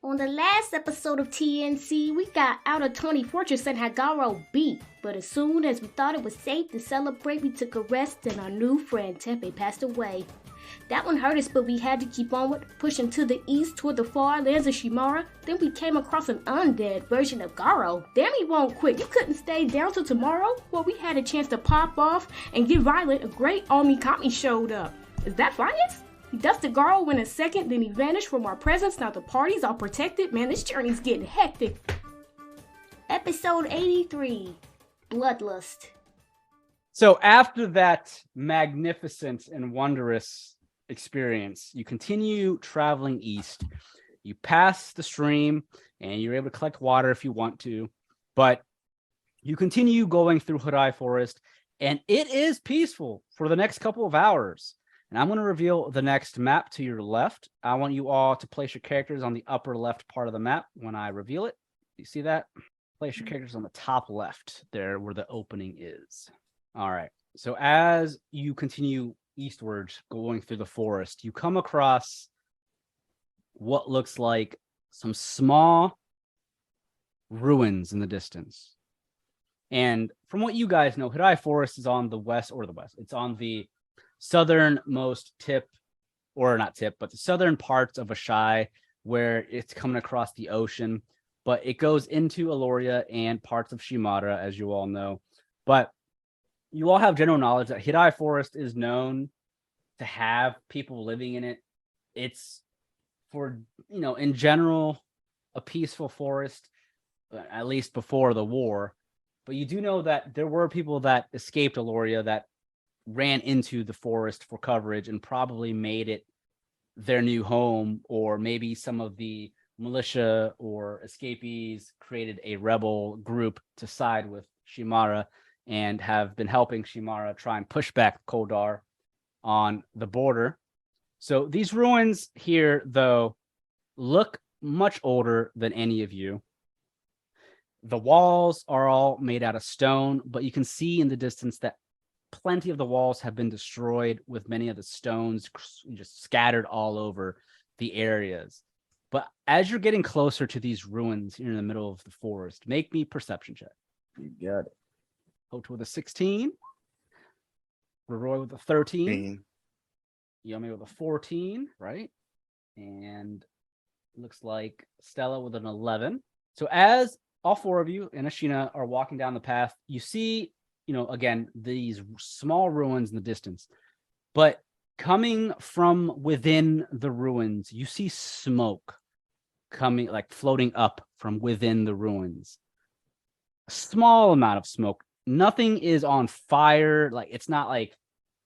On the last episode of TNC, we got out of 20 Fortress and had Garo beat, but as soon as we thought it was safe to celebrate, we took a rest and our new friend Tepe passed away. That one hurt us, but we had to keep on pushing to the east toward the far lands of Shimara. Then we came across an undead version of Garo. Damn, he won't quit. You couldn't stay down till tomorrow? Well, we had a chance to pop off and get violent. A great Omnikami showed up. Is that finest? He dusted Garo in a second, then he vanished from our presence. Now the party's all protected. Man, this journey's getting hectic. Episode 83, Bloodlust. So after that magnificent and wondrous experience, you continue traveling east. You pass the stream, and you're able to collect water if you want to, but you continue going through Hirai Forest, and it is peaceful for the next couple of hours. And I'm going to reveal the next map to your left. I want you all to place your characters on the upper left part of the map when I reveal it. You see that? Place your characters on the top left, there where the opening is. All right. So as you continue eastwards, going through the forest, you come across what looks like some small ruins in the distance. And from what you guys know, Hirai Forest is on the west. It's on the southernmost tip, or not tip, but the southern parts of Ashai, where it's coming across the ocean. But it goes into Aloria and parts of Shimara, as you all know. But you all have general knowledge that Hirai Forest is known to have people living in it. It's for, in general, a peaceful forest, at least before the war. But you do know that there were people that escaped Aloria that ran into the forest for coverage and probably made it their new home, or maybe some of the militia or escapees created a rebel group to side with Shimara and have been helping Shimara try and push back Koldar on the border. So these ruins here, though, look much older than any of you. The walls are all made out of stone, but you can see in the distance that plenty of the walls have been destroyed, with many of the stones just scattered all over the areas. But as you're getting closer to these ruins here in the middle of the forest, make me perception check. You got it. Houta with a 16. Roroi with a 13. Yome with a 14, right? And looks like Stella with an 11. So as all four of you and Ashina are walking down the path, you see, again, these small ruins in the distance. But coming from within the ruins, you see smoke coming, like floating up from within the ruins. A small amount of smoke. Nothing is on fire. Like, it's not like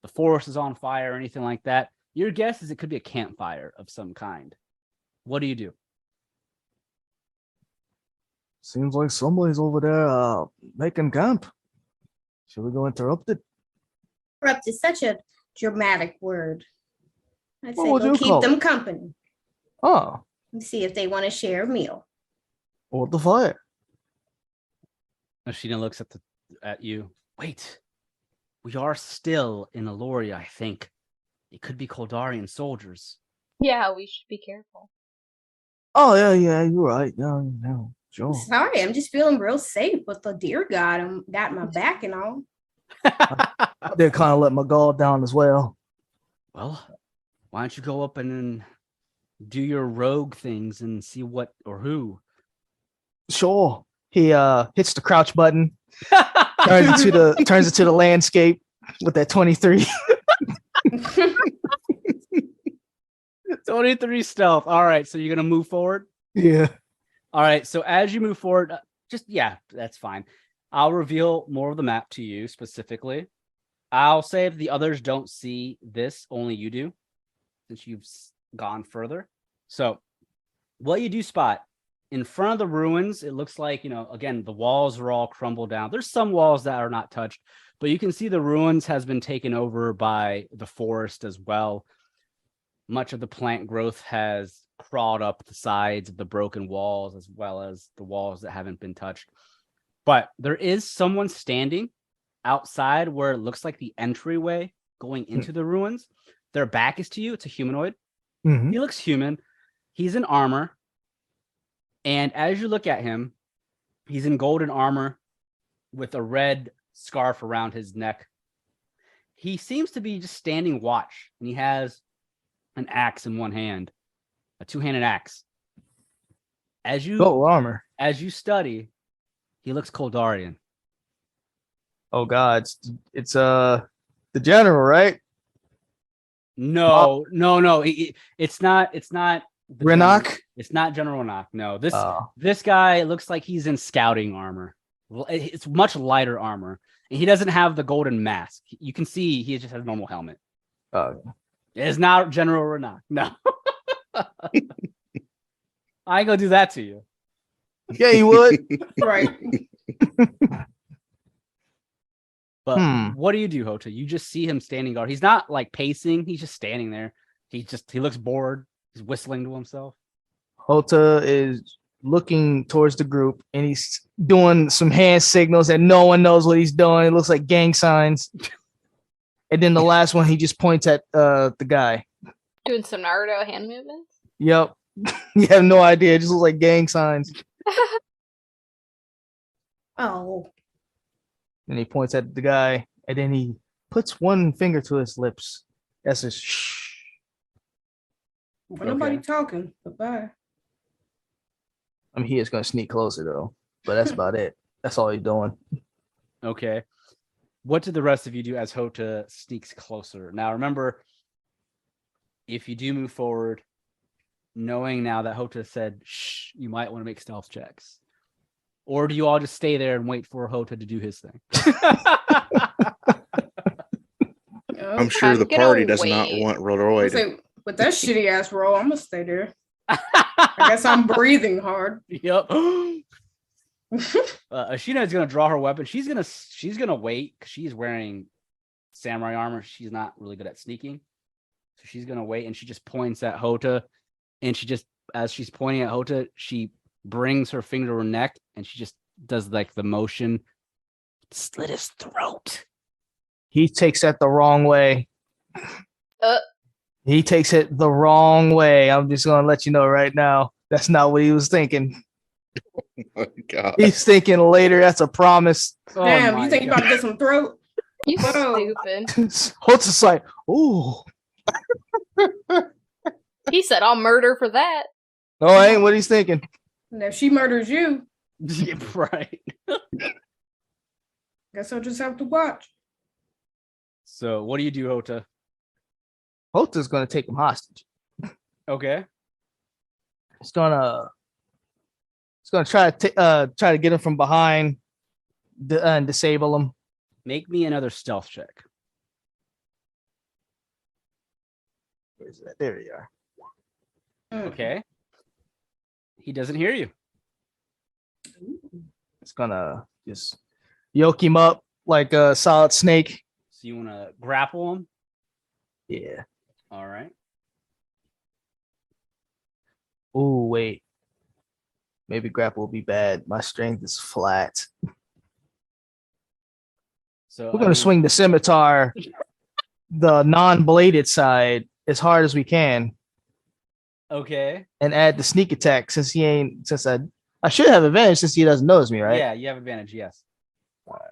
the forest is on fire or anything like that. Your guess is it could be a campfire of some kind. What do you do? Seems like somebody's over there making camp. Should we go interrupt it? Interrupt is such a dramatic word. I'd say What would go you keep call them it? company Oh, and see if they want to share a meal. or the fire. Ashina looks at you. Wait, we are still in Aloria, I think. It could be Koldarian soldiers. Yeah, we should be careful. Oh, yeah, you're right. No, sure. Sorry, I'm just feeling real safe with the deer god got my back and all. I did kind of let my guard down as well. Well, why don't you go up and do your rogue things and see what or who? Sure. He hits the crouch button, turns into the landscape with that 23. 23 stealth. All right, so you're gonna move forward. Yeah. All right, so as you move forward, that's fine. I'll reveal more of the map to you specifically. I'll say if the others don't see this, only you do, since you've gone further. So what you do spot in front of the ruins, it looks like, again, the walls are all crumbled down. There's some walls that are not touched, but you can see the ruins has been taken over by the forest as well. Much of the plant growth has crawled up the sides of the broken walls, as well as the walls that haven't been touched. But there is someone standing outside where it looks like the entryway going into the ruins. Their back is to you. It's a humanoid. Mm-hmm. He looks human. He's in armor. And as you look at him, he's in golden armor with a red scarf around his neck. He seems to be just standing watch, and he has an axe in one hand, a two-handed axe. As you study, he looks Koldarian. Oh God, it's the general, right? No. It's not. Renak? It's not General Renak. No, this guy looks like he's in scouting armor. It's much lighter armor, and he doesn't have the golden mask. You can see he just has a normal helmet. It's not General Renak. No, I ain't gonna do that to you. Yeah, you would. Right. But what do you do, Houta? You just see him standing guard. He's not like pacing. He's just standing there. He looks bored. He's whistling to himself. Houta is looking towards the group, and he's doing some hand signals that no one knows what he's doing. It looks like gang signs. And then the last one, he just points at the guy. Doing some Naruto hand movements? Yep. You have no idea. It just looks like gang signs. Oh. And he points at the guy, and then he puts one finger to his lips. That's his shh. Well, nobody talking. Bye-bye. I mean, he is going to sneak closer, though. But that's about it. That's all he's doing. Okay. What did the rest of you do as Houta sneaks closer? Now, remember, if you do move forward, knowing now that Houta said, shh, you might want to make stealth checks. Or do you all just stay there and wait for Houta to do his thing? I'm sure the party does not want Roroi to... With that shitty ass roll, I'm gonna stay there. I guess I'm breathing hard. Yep. Ashina is gonna draw her weapon. She's gonna wait because she's wearing samurai armor. She's not really good at sneaking, so she's gonna wait. And she just points at Houta, and as she's pointing at Houta, she brings her finger to her neck, and she just does like the motion, slit his throat. He takes that the wrong way. He takes it the wrong way. I'm just going to let you know right now. That's not what he was thinking. Oh my God. He's thinking later. That's a promise. Damn, you think you about to get some throat? You stupid. Holt's like, ooh. He said, I'll murder for that. No, I ain't what he's thinking. And if she murders you, Yeah, right. guess I'll just have to watch. So what do you do, Houta? Hota's going to take him hostage. Okay. He's gonna try to get him from behind and disable him. Make me another stealth check. Where's that? There you are. Okay. He doesn't hear you. It's gonna just yoke him up like a solid snake. So you want to grapple him? Yeah. All right. Oh, wait. Maybe grapple will be bad. My strength is flat. So We're going to swing the scimitar, the non-bladed side, as hard as we can. Okay. And add the sneak attack since I should have advantage since he doesn't notice me, right? Yeah, you have advantage, yes. All right.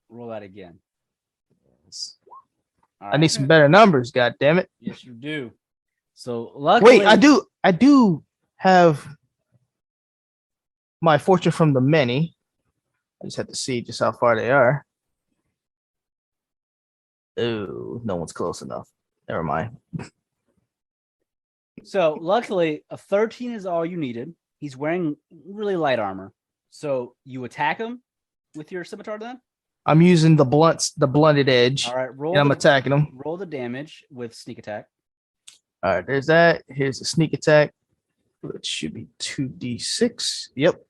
Roll that again. All right. I need some better numbers, god damn it. Yes, you do. So luckily, Wait, I do have my fortune from the many. I just have to see just how far they are. Oh, no one's close enough. Never mind. So luckily, a 13 is all you needed. He's wearing really light armor. So you attack him with your scimitar then? I'm using the blunted edge. All right, and I'm attacking him. Roll the damage with sneak attack. All right, there's that. Here's the sneak attack, which should be 2d6. Yep.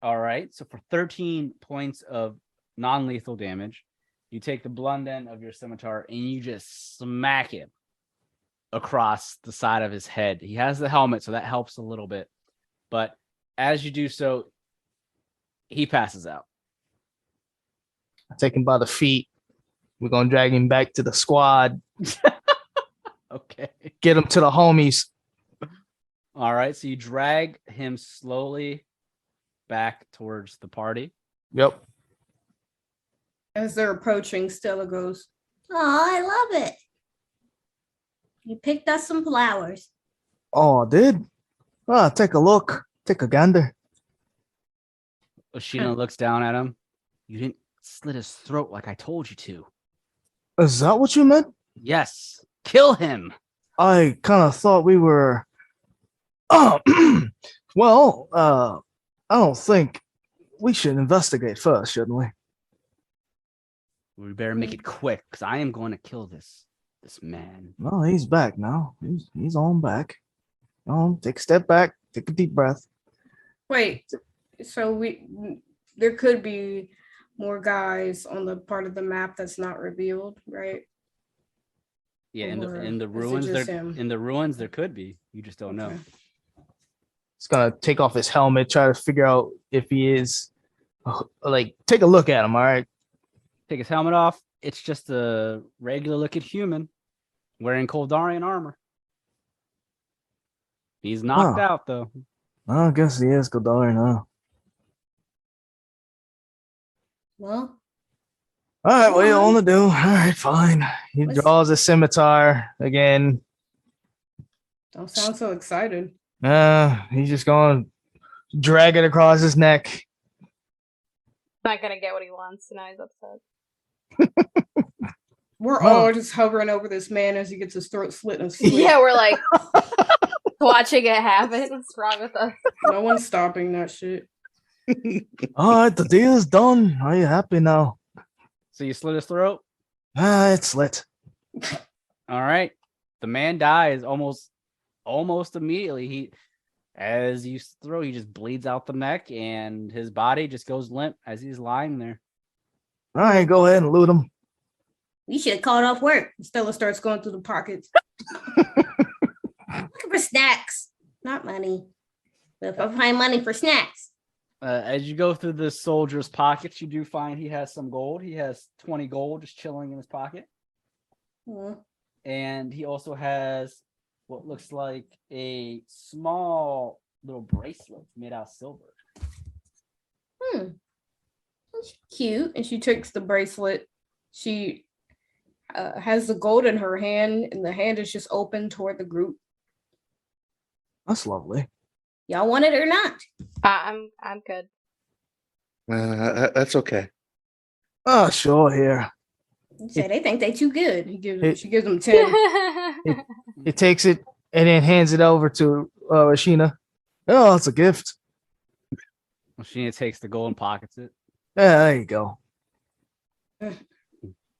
All right, so for 13 points of non-lethal damage, you take the blunt end of your scimitar and you just smack him across the side of his head. He has the helmet, so that helps a little bit. But as you do so, he passes out. I take him by the feet. We're going to drag him back to the squad. Okay. Get him to the homies. All right, so you drag him slowly back towards the party. Yep. As they're approaching, Stella goes, Oh, I love it. You picked us some flowers. Oh, I did? Ah, take a look. Take a gander. Oshina looks down at him. You didn't slit his throat like I told you to. Is that what you meant? Yes, kill him. I kind of thought we were. Oh, well, I don't think we should investigate first, shouldn't we? We better make it quick, because I am going to kill this man. Well, he's back now. He's on back. Take a step back. Take a deep breath. wait, so there could be more guys on the part of the map that's not revealed, right? Yeah, in Or the is it ruins, just there him? in the ruins there could be. You just don't know. Okay. He's gonna take off his helmet, try to figure out if he is. Like, take a look at him. All right. Take his helmet off. It's just a regular looking human wearing Koldarian armor. He's knocked out though. I guess he is Godar now. Well, All right, what do you want to do? All right, fine. He draws a scimitar again. Don't sound so excited. He's just going to drag it across his neck. Not gonna get what he wants, so now he's upset. We're all just hovering over this man as he gets his throat slit and sleep. Yeah, we're like watching it happen. What's wrong with us? No one's stopping that shit. All right, the deal is done. Are you happy now? So you slit his throat? It's slit. All right. The man dies almost immediately. As you throw, he just bleeds out the neck and his body just goes limp as he's lying there. All right, go ahead and loot him. we should have called off work. Stella starts going through the pockets. Looking for snacks, not money. But if I find money for snacks. As you go through the soldier's pockets, you do find he has some gold. He has 20 gold just chilling in his pocket. And he also has what looks like a small little bracelet made out of silver. That's cute. And she takes the bracelet. She has the gold in her hand, and the hand is just open toward the group. That's lovely. Y'all want it or not? I'm good. That's okay. Oh, sure, here. Say they think they too good. She gives them 10. He takes it and then hands it over to Ashina. Oh, it's a gift. Sheena takes the gold and pockets it. Yeah, there you go.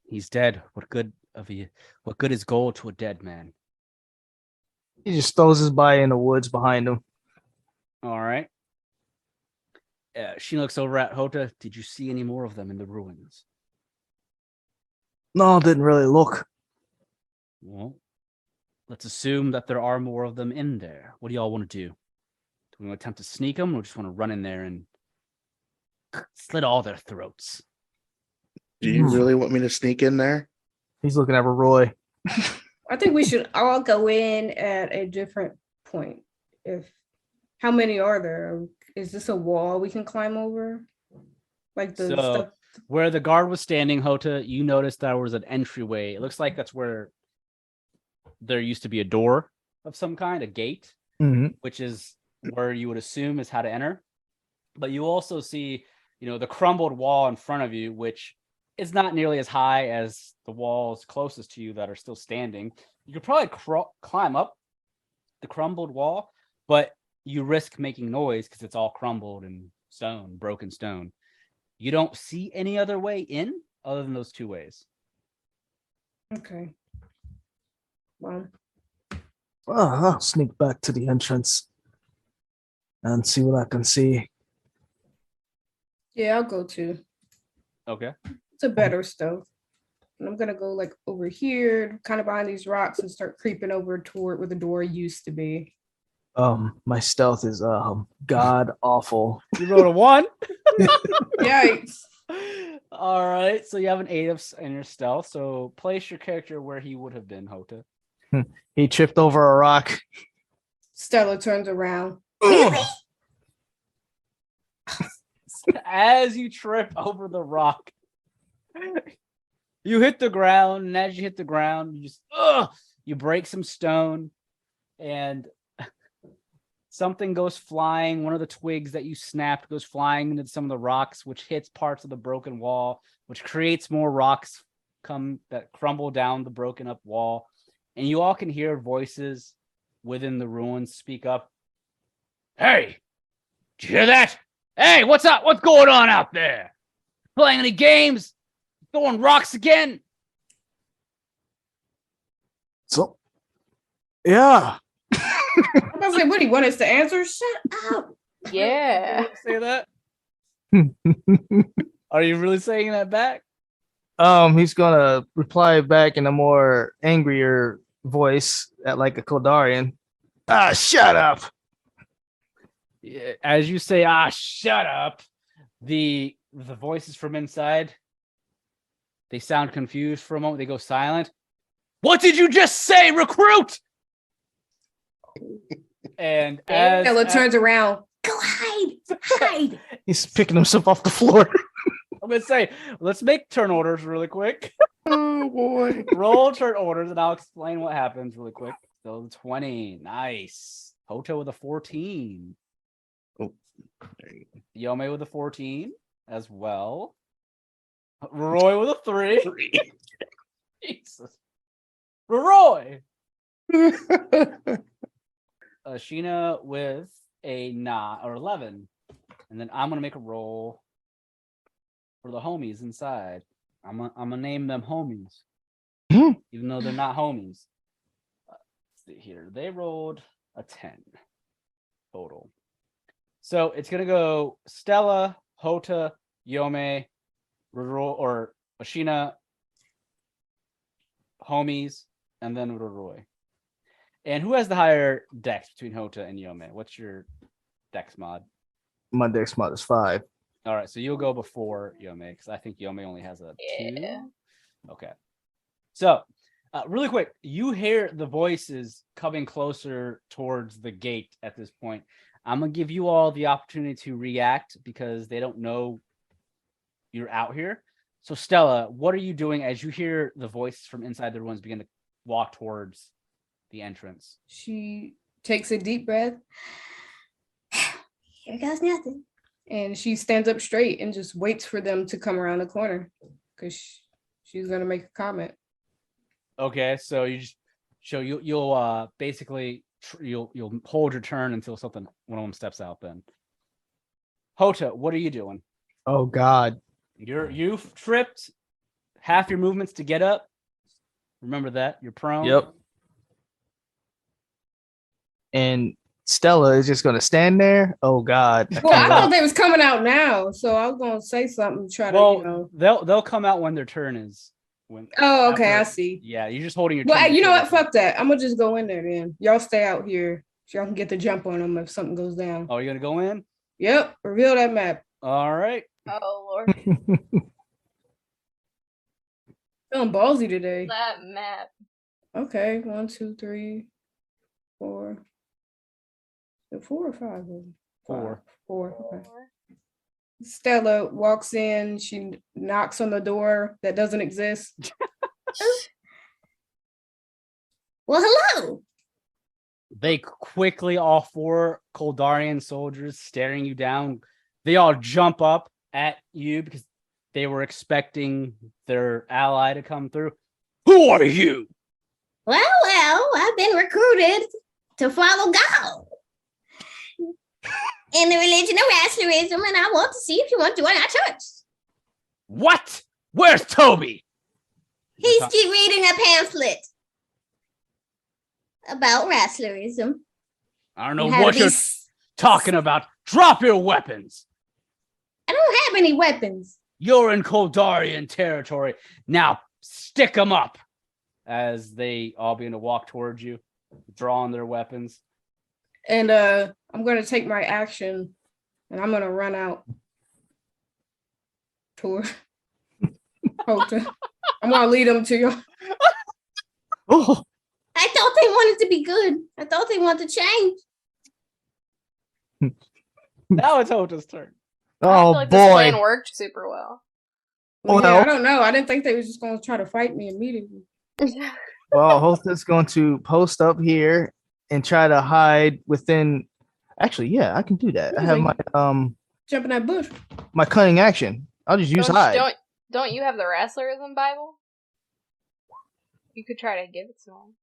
He's dead. What good is gold to a dead man? He just throws his body in the woods behind him. All right. She looks over at Houta. Did you see any more of them in the ruins? No, didn't really look. Well, let's assume that there are more of them in there. What do y'all want to do? Do we want to attempt to sneak them, or just want to run in there and slit all their throats? Do you really want me to sneak in there? He's looking at Roroi. I think we should all go in at a different point. How many are there? Is this a wall we can climb over? Like the stuff. Where the guard was standing, Houta, you noticed there was an entryway. It looks like that's where there used to be a door of some kind, a gate, which is where you would assume is how to enter. But you also see, the crumbled wall in front of you, which is not nearly as high as the walls closest to you that are still standing. You could probably climb up the crumbled wall, but you risk making noise because it's all crumbled and broken stone. You don't see any other way in other than those two ways. Okay. Well, I'll sneak back to the entrance and see what I can see. yeah, I'll go too. Okay. It's a better stealth. And I'm gonna go like over here, kind of behind these rocks, and start creeping over toward where the door used to be. My stealth is god awful. You rolled a 1. Yikes. All right. So you have an 8 in your stealth. So place your character where he would have been, Houta. He tripped over a rock. Stella turns around. As you trip over the rock, you hit the ground, and as you hit the ground, you break some stone, and something goes flying. One of the twigs that you snapped goes flying into some of the rocks, which hits parts of the broken wall, which creates more rocks that crumble down the broken up wall. And you all can hear voices within the ruins speak up. Hey, did you hear that? Hey, what's up? What's going on out there? Playing any games? Throwing rocks again? So, yeah. I was gonna say, what do you want us to answer? Shut up. Yeah. Say that? Are you really saying that back? He's gonna reply back in a more angrier voice at like a Koldarian. Shut up. As you say, shut up, the voices from inside, they sound confused for a moment. They go silent. What did you just say, recruit? And as Stella turns around. Go hide. He's picking himself off the floor. I'm gonna say, let's make turn orders really quick. Oh boy. Roll turn orders, and I'll explain what happens really quick. So 20, nice. Houta with a 14. Oh, Yome with a 14 as well. Roroi with a 3. Jesus. Roroi. Sheena with a 9 or 11. And then I'm going to make a roll for the homies inside. I'm gonna name them homies. Even though they're not homies. Let's see here. They rolled a 10 total. So it's going to go Stella, Houta, Yome, Roroi, or Ashina, homies, and then Roroi. And who has the higher dex between Houta and Yome? What's your dex mod? My dex mod is 5. All right, so you'll go before Yome, because I think Yome only has a 2. Okay. So, really quick, you hear the voices coming closer towards the gate at this point. I'm going to give you all the opportunity to react because they don't know you're out here. So, Stella, what are you doing as you hear the voices from inside the ruins begin to walk towards the entrance? She takes a deep breath. Here goes nothing. And she stands up straight and just waits for them to come around the corner because she's going to make a comment. Okay, so you'll basically you'll hold your turn until one of them steps out. Then, Houta, what are you doing? Oh God, you've tripped half your movements to get up. Remember that you're prone. Yep. And Stella is just gonna stand there. Oh God. Well, I thought they was coming out now, so I was gonna say something. They'll come out when their turn is. Okay, I see. Yeah, you're just holding your. Well, you know what? Fuck that. I'm gonna just go in there then. Y'all stay out here so y'all can get the jump on them if something goes down. Oh, you're gonna go in? Yep. Reveal that map. All right. Oh Lord. Feeling ballsy today. That map. Okay, 1, 2, 3, 4. 4 or 5? 4. 4. Okay. Stella walks in. She knocks on the door that doesn't exist. Well, hello. They quickly, all 4 Koldarian soldiers staring you down, they all jump up at you because they were expecting their ally to come through. Who are you? Well, I've been recruited to follow God in the religion of Rasslerism, and I want to see if you want to join our church. What? Where's Toby? He's reading a pamphlet about Rasslerism. I don't know what you're talking about. Drop your weapons. I don't have any weapons. You're in Koldarian territory. Now stick them up. As they all begin to walk towards you, drawing their weapons. And I'm going to take my action and I'm going to run out toward Houta. I'm going to lead them to you. Oh. I thought they wanted to be good. I thought they wanted to change. Now it's Hota's turn. I Oh feel like this plan boy. worked super well. Well, Well- yeah, I don't know. I didn't think they was just going to try to fight me immediately. Well, Hota's going to post up here and try to hide within. Actually, yeah, I can do that. I have my Jump in that bush. my cunning action. I'll just use hide. Don't you have the wrestlerism Bible? You could try to give it to him.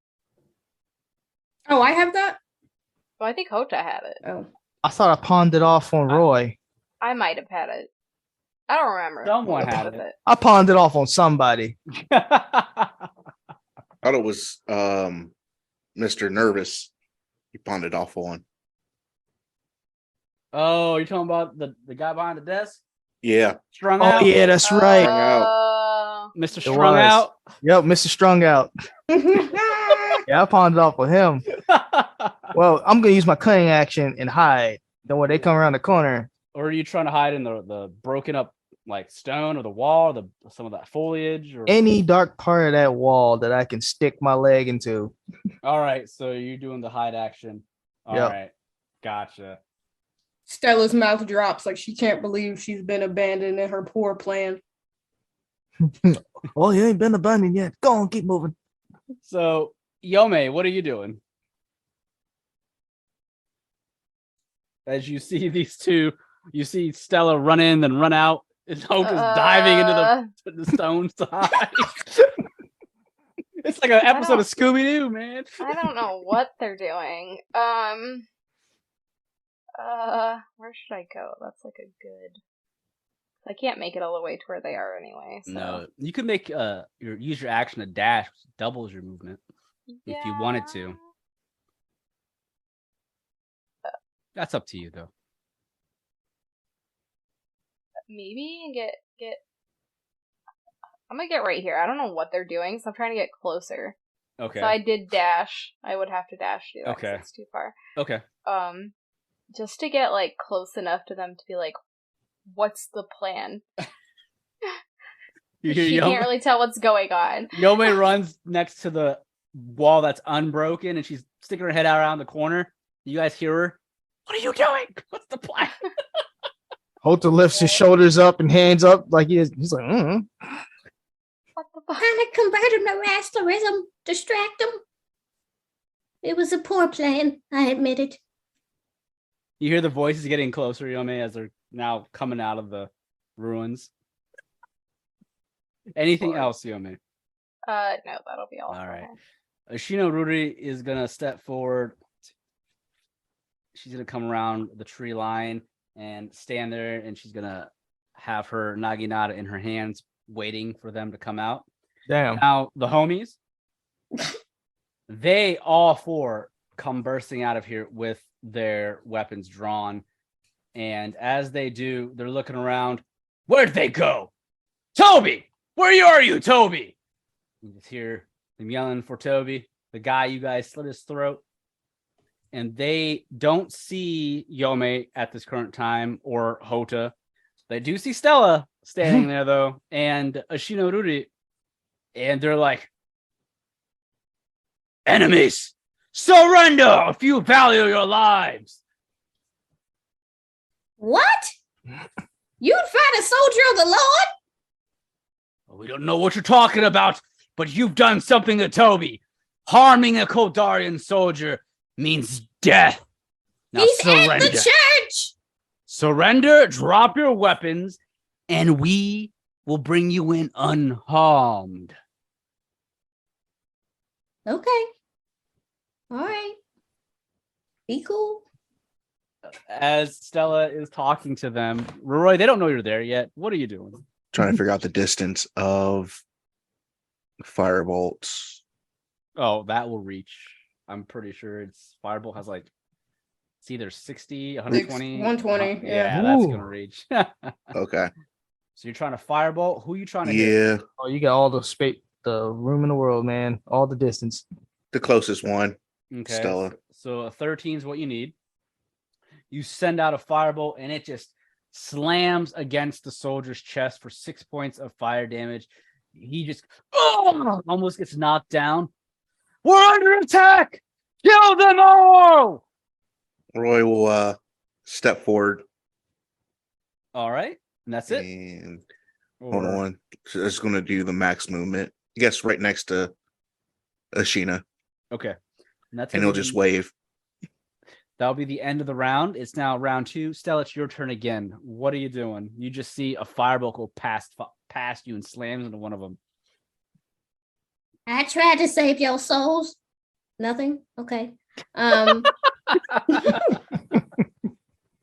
Oh, I have that? Well, I think Houta had it. Oh. I thought I pawned it off on Roy. I might have had it. I don't remember. Someone what had was it. I pawned it off on somebody. I thought it was Mr. Nervous. He pawned it off on. Oh, you're talking about the guy behind the desk? Yeah. Strung Oh out? yeah, that's right. Mr. It Strung was. out? Yep, Mr. Strung out. Yeah, I pawned it off with him. Well, I'm gonna use my cunning action and hide. Then when they come around the corner, Or are you trying to hide in the broken up like stone or the wall, or some of that foliage? Or any dark part of that wall that I can stick my leg into. all right, so you're doing the hide action. All Yep. right, gotcha. Stella's mouth drops like she can't believe she's been abandoned in her poor plan. Oh, you ain't been abandoned yet. Go on, keep moving. So Yome, what are you doing? As you see these two, you see Stella run in, then run out, and Hota's diving into the stones to hide. It's like an episode of Scooby-Doo, man. I don't know what they're doing. Where should I go? That's like a good. I can't make it all the way to where they are anyway. So. No, you could make use your action to dash, which doubles your movement if you wanted to. That's up to you, though. Maybe get. I'm gonna get right here. I don't know what they're doing, so I'm trying to get closer. Okay. So I did dash. I would have to dash to do that 'cause Okay. it's too far. Okay. Just to get like close enough to them to be like, what's the plan? You hear She Yome? can't really tell what's going on. Yome runs next to the wall that's unbroken, and she's sticking her head out around the corner. You guys hear her? What are you doing? What's the plan? Houta lifts his shoulders up and hands up like he's like, What the fuck? Trying to convert him to wrestlerism, distract him. It was a poor plan, I admit it. You hear the voices getting closer, Yome, as they're now coming out of the ruins. Anything else, Yome? No, that'll be all. All for right. her. Ashino Ruri is gonna step forward. She's gonna come around the tree line and stand there, and she's gonna have her naginata in her hands, waiting for them to come out. damn. Now the homies, they all four come bursting out of here with their weapons drawn, and as they do, they're looking around. Where'd they go? Toby, where are you, Toby? You just hear them yelling for Toby, the guy you guys slit his throat. And they don't see Yome at this current time or Houta. They do see Stella standing there, though, and Ashino Ruri. And they're like, enemies, surrender if you value your lives. What? You'd fight a soldier of the Lord? We don't know what you're talking about, but you've done something to Toby. Harming a Koldarian soldier means death. Now He's surrender. at the church! Surrender, drop your weapons, and we will bring you in unharmed. Okay. All right. Be cool. As Stella is talking to them, Roroi, they don't know you're there yet. What are you doing? Trying to figure out the distance of firebolts. Oh, that will reach. I'm pretty sure Firebolt has like, it's either 60, 120. 120, yeah. That's Ooh. going to reach. Okay. So you're trying to Firebolt? Who are you trying to hit? Yeah. Oh, you got all the space, the room in the world, man. All the distance. The closest one. Okay. Stella. So a 13 is what you need. You send out a Firebolt, and it just slams against the soldier's chest for 6 points of fire damage. He just almost gets knocked down. We're under attack! Kill them all! Roy will step forward All right. And that's it. And Or- hold on. So it's going to do the max movement. I guess right next to Ashina. Okay. And that's And gonna he'll just be- wave. That'll be the end of the round. It's now round 2. Stella, it's your turn again. What are you doing? You just see a firebolt go past you and slams into one of them. I tried to save your souls. Nothing? Okay.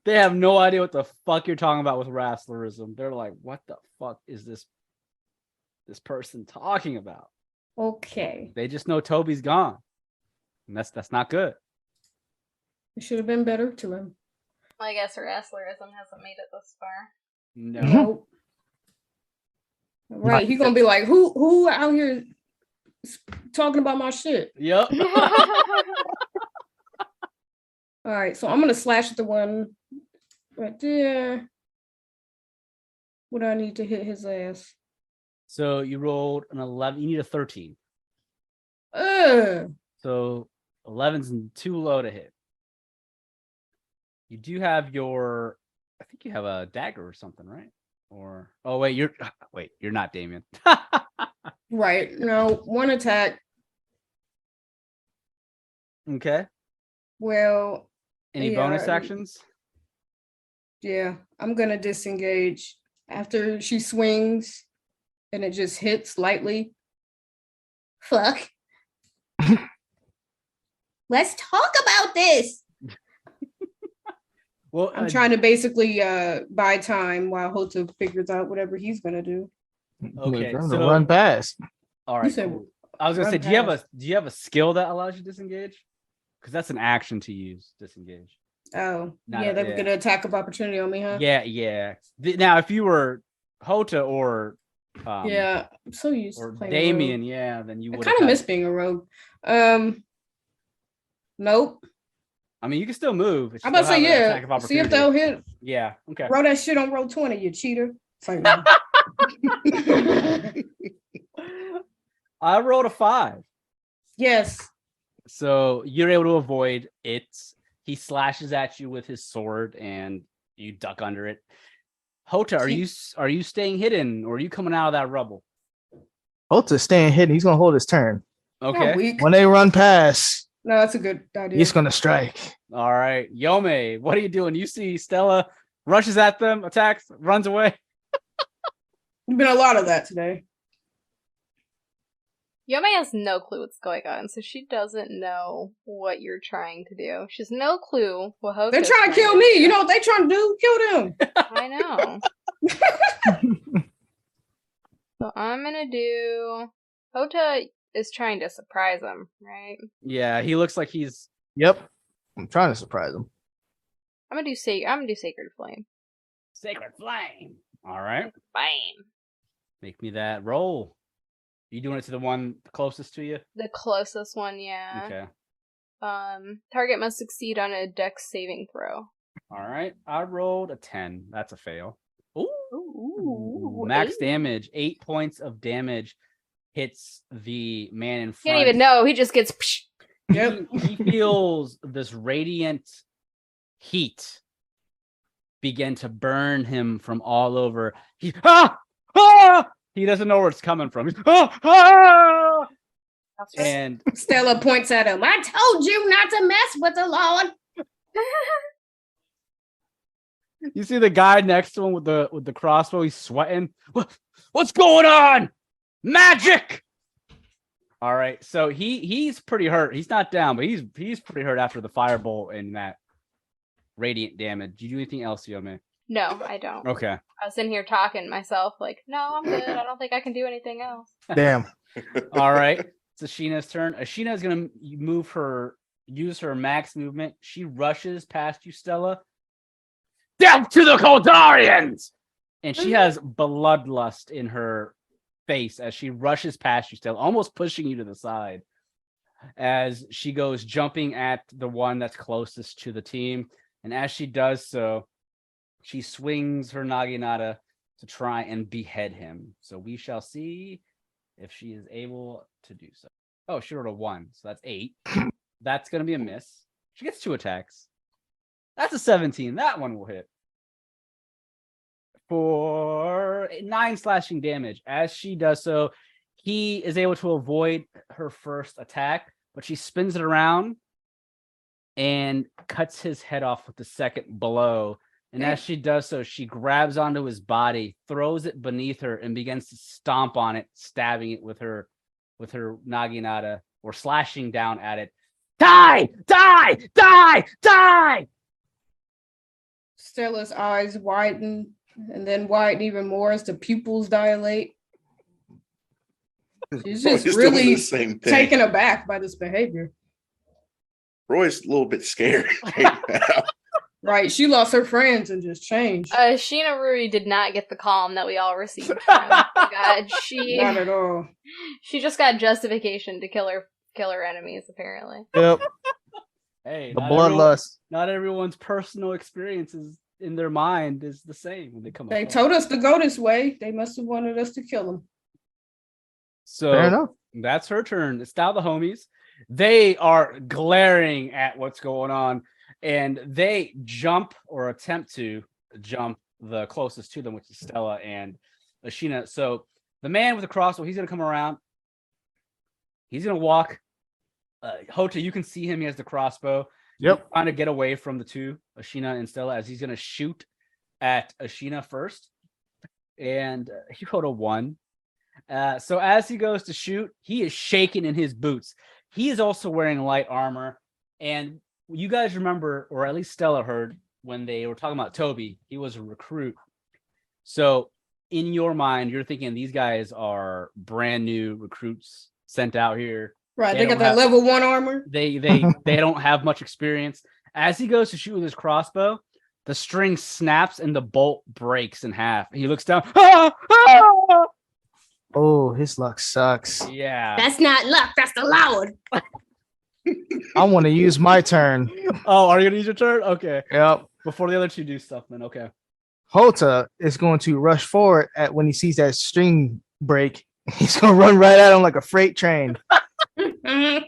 They have no idea what the fuck you're talking about with Wrestlerism. They're like, what the fuck is this person talking about? Okay. They just know Toby's gone. And that's not good. It should have been better to him. I guess wrestlerism hasn't made it this far. No. Nope. Right. He's gonna be like, who out here talking about my shit? Yep. All right, so I'm gonna slash at the one right there. What do I need to hit his ass? So you rolled an 11. You need a 13. Ugh. So 11's too low to hit. You do have I think you have a dagger or something, right? Or you're not Damien. Right. No, one attack. Okay. Well, Any Yeah, bonus actions? yeah, I'm gonna disengage after she swings and it just hits lightly. Fuck. Let's talk about this. Well, I'm trying to basically buy time while Houta figures out whatever he's gonna do. Okay, For him so- to run past. all You right. said Cool. I was gonna run say, do past. you have a skill that allows you to disengage? Because that's an action to use disengage. Oh, Not yeah, a- they were yeah. gonna attack of opportunity on me, huh? Yeah. Now, if you were Houta or Yeah, I'm so used or to playing Damien, rogue. yeah, then you I would kind of miss being a rogue. Nope. I mean, you can still move. It's I'm about to still say, have an attack of yeah. See if opportunity. they'll hit. Yeah. Okay. Roll that shit on roll 20, you cheater. It's like, no. I rolled a 5. Yes. So you're able to avoid it. He slashes at you with his sword and you duck under it. Houta, are you staying hidden or are you coming out of that rubble? Hota's staying hidden. He's gonna hold his turn. Not Okay. weak. When they run past, No, that's a good idea. he's gonna strike. All right. Yome, what are you doing? You see Stella rushes at them, attacks, runs away. There's been a lot of that today. Yome has no clue what's going on, so she doesn't know what you're trying to do. She has no clue what Hota's They're trying to kill me. You know what they trying to do? Kill them. I know. So I'm gonna do. Houta is trying to surprise him, right? Yeah, he looks like he's Yep. I'm trying to surprise him. I'm gonna do Sacred Flame. Sacred Flame. All right. Flame. Make me that roll. You doing it to the one closest to you? The closest one, yeah. Okay. Target must succeed on a dex saving throw. All right. I rolled a 10. That's a fail. Ooh. Ooh, Max 8. damage. 8 points of damage hits the man in front. Can't even know. He just gets. Psh. Yep. He feels this radiant heat begin to burn him from all over. He doesn't know where it's coming from. And Stella points at him. I told you not to mess with the Lord. you see the guy next to him with the crossbow. He's sweating. What's going on? Magic! All right, so he's pretty hurt. He's not down, but he's pretty hurt after the firebolt and that radiant damage. Did you do anything else, Yome? No, I don't. Okay. I was in here talking to myself, like, no, I'm good. I don't think I can do anything else. Damn. All right. It's Ashina's turn. Ashina's gonna use her max movement. She rushes past you, Stella. Death to the Koldarians! And she has bloodlust in her face as she rushes past you, Stella, almost pushing you to the side. As she goes jumping at the one that's closest to the team. And as she does so, she swings her Naginata to try and behead him. So we shall see if she is able to do so. Oh, she rolled a 1, so that's 8. That's going to be a miss. She gets 2 attacks. That's a 17. That one will hit. for 9 slashing damage. As she does so, he is able to avoid her first attack, but she spins it around and cuts his head off with the second blow. And as she does so, she grabs onto his body, throws it beneath her, and begins to stomp on it, stabbing it with her naginata, or slashing down at it. Die! Die! Die! Die! Stella's eyes widen and then widen even more as the pupils dilate. She's just Roy's doing really the same thing. taken aback by this behavior. Roy's a little bit scared right now. Right, she lost her friends and just changed. Sheena Ruri did not get the calm that we all received. God, she Not at all. she just got justification to kill her enemies, apparently. Yep. Hey, The bloodlust. Not everyone's personal experiences in their mind is the same when they come. They across. told us to go this way. They must have wanted us to kill them. So Fair enough. that's her turn. It's now the homies. They are glaring at what's going on, and they jump or attempt to jump the closest to them, which is Stella and Ashina. So the man with the crossbow, he's going to come around. He's going to walk. Houta, you can see him. He has the crossbow. Yep. He's trying to get away from the two, Ashina and Stella, as he's going to shoot at Ashina first. And he rolled a 1. So as he goes to shoot, he is shaking in his boots. He is also wearing light armor. And you guys remember, or at least Stella heard, when they were talking about Toby, he was a recruit. So in your mind, you're thinking these guys are brand new recruits sent out here. Right, They they got don't that have- level 1 armor. They don't have much experience. As he goes to shoot with his crossbow, the string snaps and the bolt breaks in half. He looks down. Ah! Ah! Oh, his luck sucks. Yeah. That's not luck. That's the Lord. I want to use my turn. Oh, are you gonna use your turn? Okay. Yep. Before the other two do stuff, then okay. Houta is going to rush forward at when he sees that string break. He's gonna run right at him like a freight train. Mhm.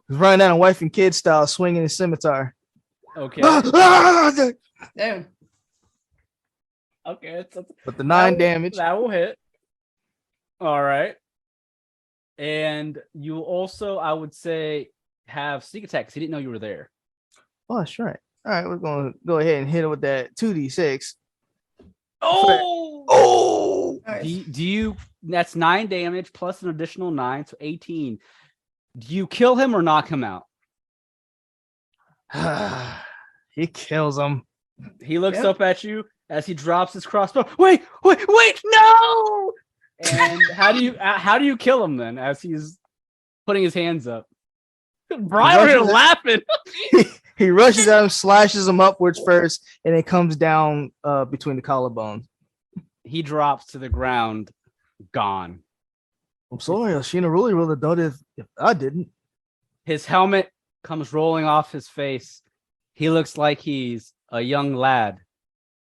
He's running down a wife and kid style, swinging his scimitar. Okay. Damn. Okay. But the 9 damage. That will hit. All right. And you also, I would say, have sneak attack because he didn't know you were there. Oh, that's right. All right, we're gonna go ahead and hit it with that 2d6. Oh! Oh, Nice. Do you? That's 9 damage plus an additional 9, so 18. Do you kill him or knock him out? he kills him. He looks Yep. up at you as he drops his crossbow. Wait, no! And how do you kill him then? As he's putting his hands up, Brian over here rushes it. laughing. He rushes at him, slashes him upwards first, and it comes down between the collarbones. He drops to the ground, gone. I'm sorry, Ashina really would have done it if I didn't. His helmet comes rolling off his face. He looks like he's a young lad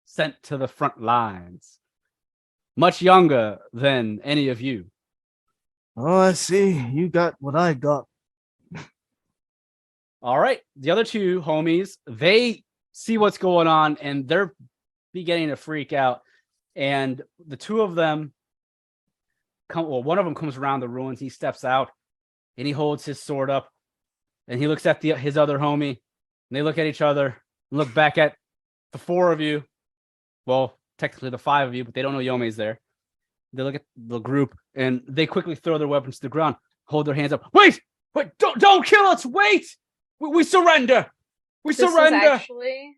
sent to the front lines, much younger than any of you. Oh, I see. You got what I got. All right. The other two homies, they see what's going on and they're beginning to freak out. And the two of them one of them comes around the ruins. He steps out and he holds his sword up and he looks at his other homie and they look at each other and look back at the 4 of you. Well, technically the 5 of you, but they don't know Yome's there. They look at the group and they quickly throw their weapons to the ground, hold their hands up. Wait, don't kill us. Wait. We surrender. We This surrender. is actually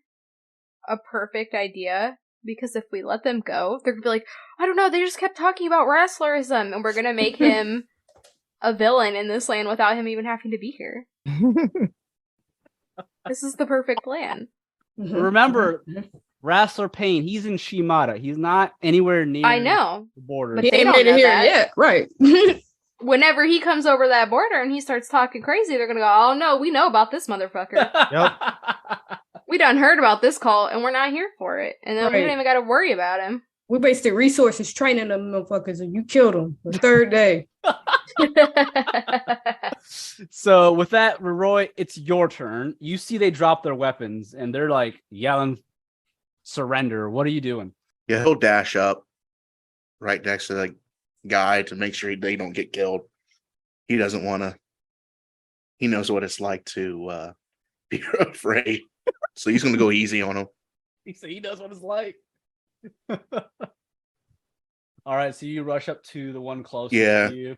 a perfect idea because if we let them go, they're gonna be like, I don't know, they just kept talking about wrestlerism, and we're gonna make him a villain in this land without him even having to be here. This is the perfect plan. Remember, Wrestler Payne, he's in Shimada. He's not anywhere near I know. the border. But He they ain't don't made it know here that. yet. Right. Whenever he comes over that border and he starts talking crazy, they're gonna go, oh no, we know about this motherfucker. We done heard about this cult and we're not here for it. And then we Right. don't even gotta worry about him. We wasted resources training them motherfuckers and you killed them the 3rd day. So with that, Roroi, it's your turn. You see they drop their weapons and they're like yelling surrender. What are you doing? Yeah, he'll dash up right next to the guy to make sure they don't get killed. He doesn't want to. He knows what it's like to be afraid, so he's going to go easy on him. He knows what it's like. All right, so you rush up to the one closest Yeah. to you.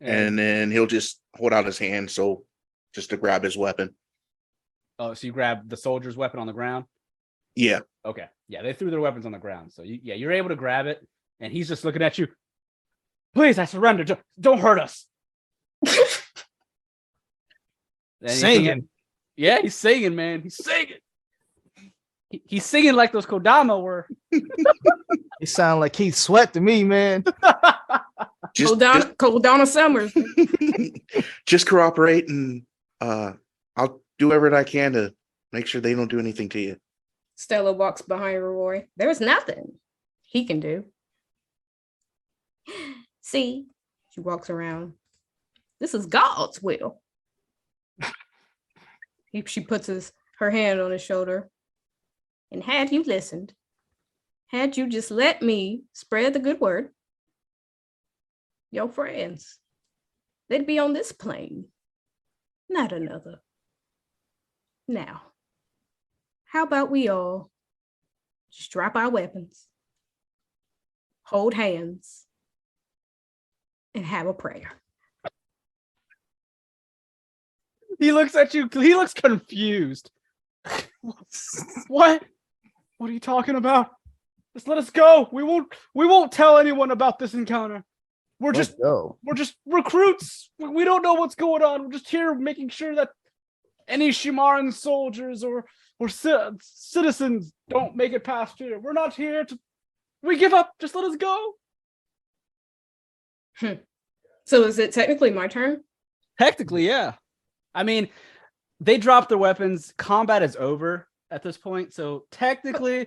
And then he'll just hold out his hand just to grab his weapon. Oh, so you grab the soldier's weapon on the ground? Yeah. Okay. Yeah, they threw their weapons on the ground. So you're able to grab it, and he's just looking at you. Please, I surrender. Don't hurt us. Singing. Yeah, he's singing, man. He's singing. He's singing like those Kodama were. He sound like Keith Sweat to me, man. Kodama Summers. Just cooperate, and I'll do whatever I can to make sure they don't do anything to you. Stella walks behind Roroi. There's nothing he can do. See, she walks around. This is God's will. She puts her hand on his shoulder. And had you listened, had you just let me spread the good word, your friends, they'd be on this plane, not another. Now, how about we all just drop our weapons, hold hands, and have a prayer? He looks at you. He looks confused. What? What are you talking about? Just let us go. We won't tell anyone about this encounter. We're just recruits. We don't know what's going on. We're just here making sure that any Shimaran soldiers or citizens don't make it past here. We're not here to. We give up. Just let us go. So is it technically my turn? Technically, yeah. I mean, they dropped their weapons. Combat is over at this point. So technically,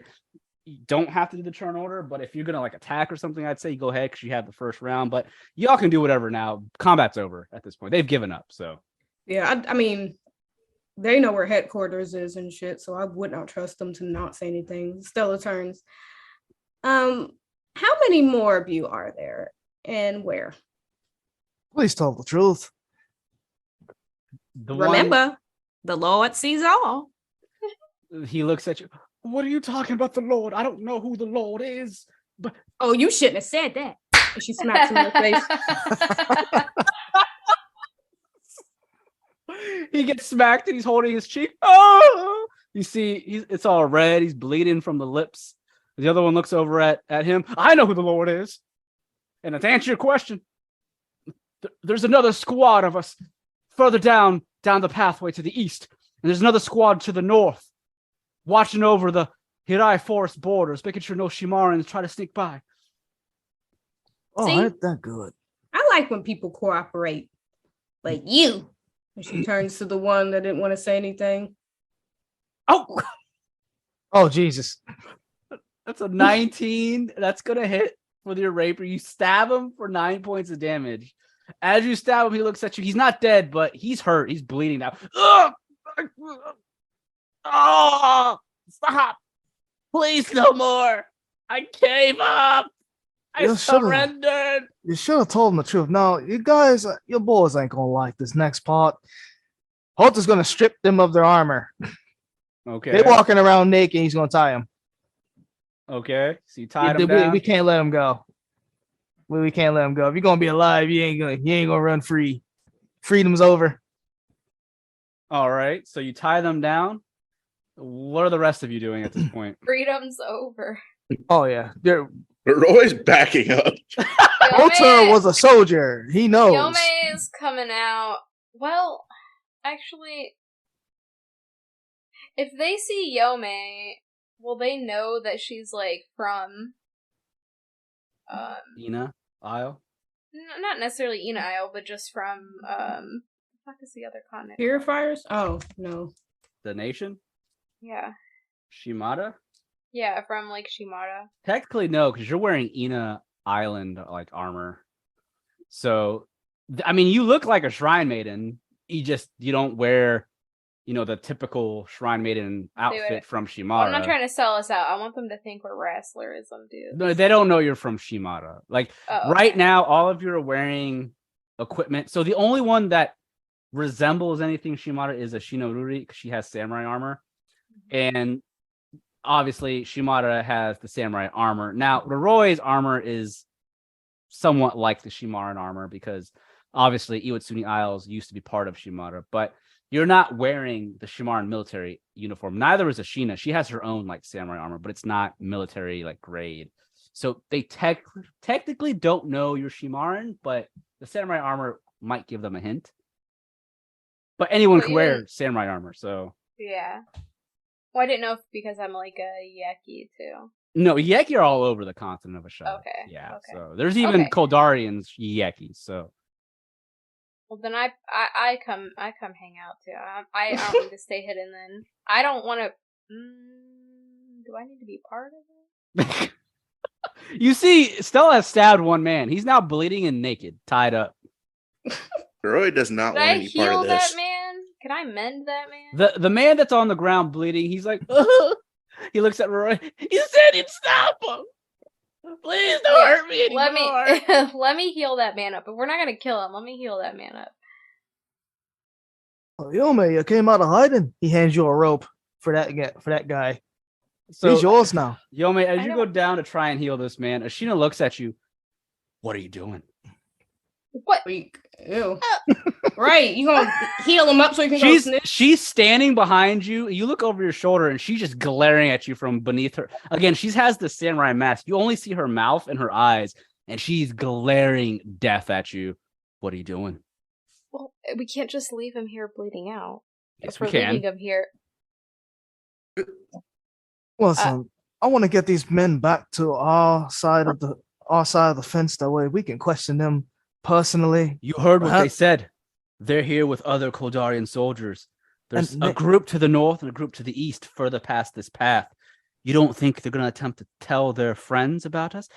you don't have to do the turn order. But if you're going to like attack or something, I'd say you go ahead because you have the first round. But y'all can do whatever now. Combat's over at this point. They've given up. So yeah, I mean, they know where headquarters is and shit. So I would not trust them to not say anything. Stella turns. How many more of you are there and where? Please tell the truth. Remember, the Lord sees all. He looks at you. What are you talking about, the Lord? I don't know who the Lord is. But oh, you shouldn't have said that. And she smacks him in the face. He gets smacked and he's holding his cheek. Oh! You see, it's all red. He's bleeding from the lips. The other one looks over at him. I know who the Lord is. And to answer your question, there's another squad of us further down the pathway to the east. And there's another squad to the north, watching over the Hirai Forest borders, making sure no Shimarans try to sneak by. Oh, See? ain't that good? I like when people cooperate. Like you. And she turns to the one that didn't want to say anything. Oh, Jesus. That's a 19. That's going to hit with your rapier. You stab him for 9 points of damage. As you stab him, he looks at you. He's not dead, but he's hurt. He's bleeding now. Oh, stop. Please, no more. I gave up. I surrendered. You should have told him the truth. No, you guys, your boys ain't going to like this next part. Hota's going to strip them of their armor. Okay. They're walking around naked and he's going to tie them. Okay. So you tied him down. We can't let him go. We can't let him go. If you're going to be alive, you ain't going to run free. Freedom's over. All right. So you tie them down. What are the rest of you doing at this point? Freedom's over. Oh, yeah. They're always backing up. Houta was a soldier. He knows. Yome is coming out. Well, actually, if they see Yome, will they know that she's like from Ina Isle? Not necessarily Ina Isle, but just from the fuck is the other continent? Purifiers? Oh, no. The nation? Yeah. Shimada? Yeah, from like Shimada. Technically, no, because you're wearing Ina Island like armor. So, I mean, you look like a shrine maiden. You don't wear, the typical shrine maiden outfit from Well, Shimara. I'm not trying to sell us out. I want them to think we're wrestlerism dudes. No, they don't know you're from Shimara. Like right now, all of you are wearing equipment. So the only one that resembles anything Shimara is a Shinoruri because she has samurai armor. And obviously Shimara has the samurai armor. Now, Roroi's armor is somewhat like the Shimaran armor because obviously Iwatsuni Isles used to be part of Shimara, but you're not wearing the Shimaran military uniform. Neither is Ashina. She has her own like samurai armor, but it's not military like grade. So they technically don't know you're Shimaran, but the samurai armor might give them a hint. But anyone can wear samurai armor, so yeah. Well, I didn't know if because I'm like a Yeki too. No, Yeki are all over the continent of Ashina. Okay. Yeah. Okay. So there's even Koldarians Yeki. So. Well, then I come hang out too. I don't need to stay hidden. Then I don't want to. Do I need to be part of it? You see, Stella has stabbed one man. He's now bleeding and naked, tied up. Roroi does not want any part of this. That man? Can I mend that man? The man that's on the ground bleeding, he's like, he looks at Roroi. He said he'd stop him. Please don't hurt me anymore. Let me heal that man up. If we're not gonna kill him, let me heal that man up. Oh, Yome, you came out of hiding. He hands you a rope for that guy. So he's yours now. Yome, as you go down to try and heal this man, Ashina looks at you. What are you doing? What? Ew. Right, you gonna heal him up so you can go sniff? She's standing behind you. You look over your shoulder, and she's just glaring at you from beneath her. Again, she has the samurai mask. You only see her mouth and her eyes, and she's glaring death at you. What are you doing? Well, we can't just leave him here bleeding out. Yes, if we're we can. leaving him here. Listen, I want to get these men back to our side of the fence. That way we can question them personally. You heard what they said. They're here with other Koldarian soldiers. There's a group to the north and a group to the east further past this path. You don't think they're going to attempt to tell their friends about us?